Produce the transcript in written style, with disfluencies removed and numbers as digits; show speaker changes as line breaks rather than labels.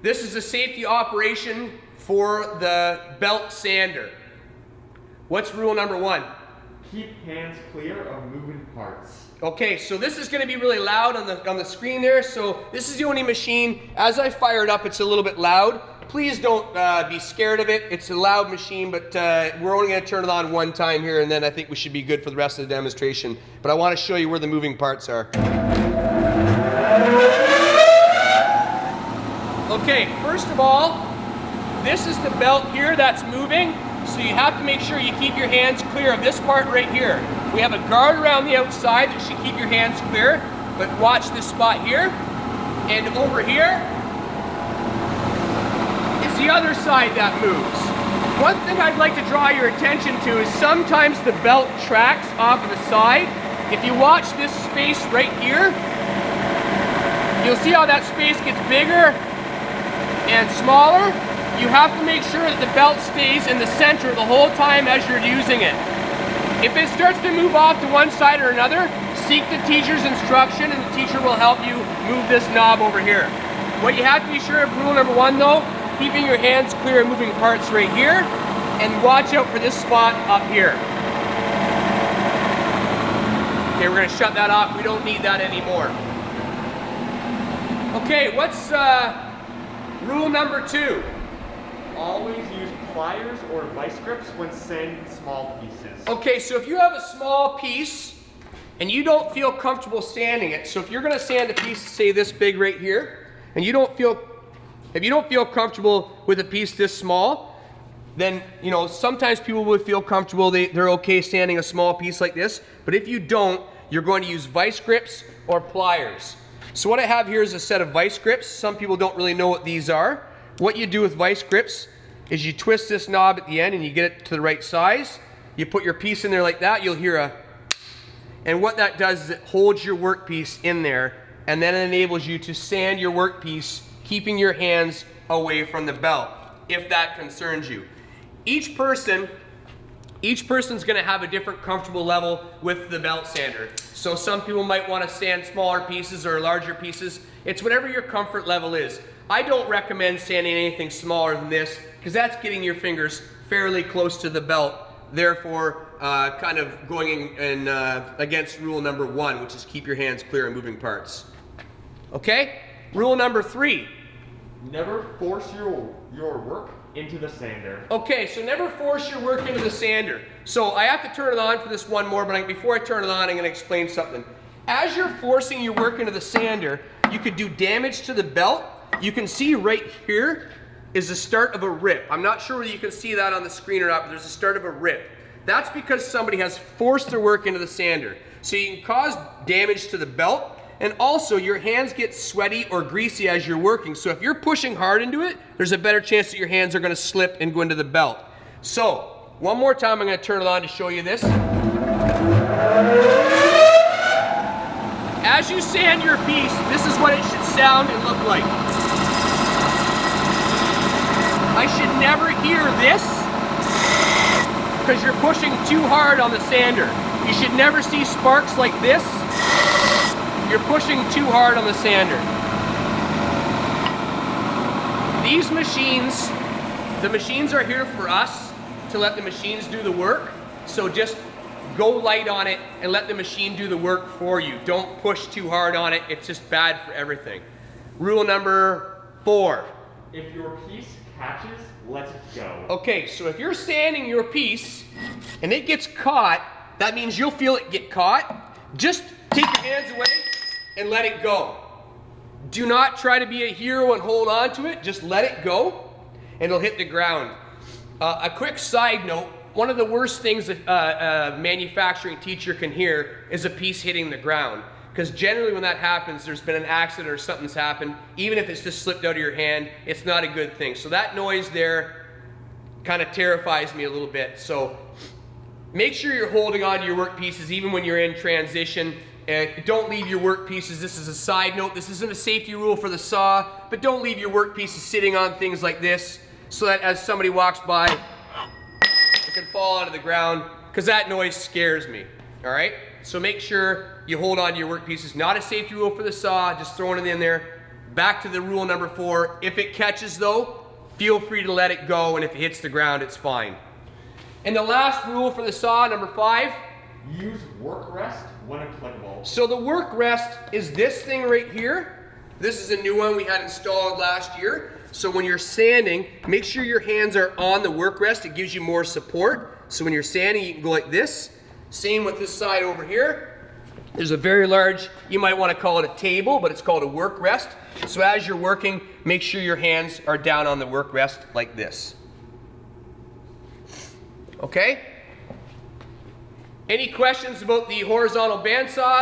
This is a safety operation for the belt sander. What's rule number 1?
Keep hands clear of moving parts.
Okay, so this is going to be really loud on the screen there. So this is the only machine. As I fire it up, it's a little bit loud. Please don't be scared of it. It's a loud machine, but we're only going to turn it on one time here, and then I think we should be good for the rest of the demonstration. But I want to show you where the moving parts are. Okay, first of all, this is the belt here that's moving, so you have to make sure you keep your hands clear of this part right here. We have a guard around the outside that should keep your hands clear, but watch this spot here, and over here is the other side that moves. One thing I'd like to draw your attention to is sometimes the belt tracks off of the side. If you watch this space right here, you'll see how that space gets bigger and smaller. You have to make sure that the belt stays in the center the whole time as you're using it. If it starts to move off to one side or another, seek the teacher's instruction and the teacher will help you move this knob over here. What you have to be sure of, rule number 1 though, keeping your hands clear of moving parts right here, and watch out for this spot up here. Okay, we're going to shut that off. We don't need that anymore. Okay, what's rule number 2?
Always use pliers or vice grips when sanding small pieces.
Okay, so if you have a small piece and you don't feel comfortable sanding it, so if you're going to sand a piece, say this big right here, and if you don't feel comfortable with a piece this small, then sometimes people would feel comfortable, they're okay sanding a small piece like this, but if you don't, you're going to use vice grips or pliers. So what I have here is a set of vice grips. Some people don't really know what these are. What you do with vice grips is you twist this knob at the end and you get it to the right size. You put your piece in there like that, you'll hear a, and what that does is it holds your workpiece in there, and then it enables you to sand your workpiece, keeping your hands away from the belt, if that concerns you. Each person's gonna have a different comfortable level with the belt sander. So some people might want to sand smaller pieces or larger pieces. It's whatever your comfort level is. I don't recommend sanding anything smaller than this because that's getting your fingers fairly close to the belt, therefore kind of going in against rule number 1, which is keep your hands clear of moving parts. Okay? Rule number 3.
Never force your work into the sander.
Okay, so never force your work into the sander. So I have to turn it on for this one more, but before I turn it on, I'm going to explain something. As you're forcing your work into the sander, you could do damage to the belt. You can see right here is the start of a rip. I'm not sure whether you can see that on the screen or not, but there's the start of a rip. That's because somebody has forced their work into the sander. So you can cause damage to the belt, and also your hands get sweaty or greasy as you're working. So if you're pushing hard into it, there's a better chance that your hands are going to slip and go into the belt. So one more time, I'm going to turn it on to show you this. As you sand your piece, this is what it should sound and look like. I should never hear this because you're pushing too hard on the sander. You should never see sparks like this. You're pushing too hard on the sander. These machines, the machines are here for us to let the machines do the work. So just go light on it and let the machine do the work for you. Don't push too hard on it. It's just bad for everything. Rule number 4.
If your piece catches, let it go.
Okay, so if you're sanding your piece and it gets caught, that means you'll feel it get caught. Just take your hands away and let it go. Do not try to be a hero and hold on to it. Just let it go and it'll hit the ground. A quick side note, one of the worst things a manufacturing teacher can hear is a piece hitting the ground. Because generally when that happens, there's been an accident or something's happened. Even if it's just slipped out of your hand, it's not a good thing. So that noise there kind of terrifies me a little bit. So make sure you're holding on to your work pieces even when you're in transition. Don't leave your work pieces. This is a side note. This isn't a safety rule for the saw, but don't leave your work pieces sitting on things like this so that as somebody walks by, it can fall onto the ground, because that noise scares me. All right? So make sure you hold on to your work pieces. Not a safety rule for the saw, just throwing it in there. Back to the rule number 4. If it catches though, feel free to let it go, and if it hits the ground, it's fine. And the last rule for the saw, number 5.
Use work rest when applicable.
So the work rest is this thing right here. This is a new one we had installed last year. So when you're sanding, make sure your hands are on the work rest. It gives you more support. So when you're sanding, you can go like this. Same with this side over here. There's a very large, you might want to call it a table, but it's called a work rest. So as you're working, make sure your hands are down on the work rest like this. Okay? Any questions about the horizontal bandsaw?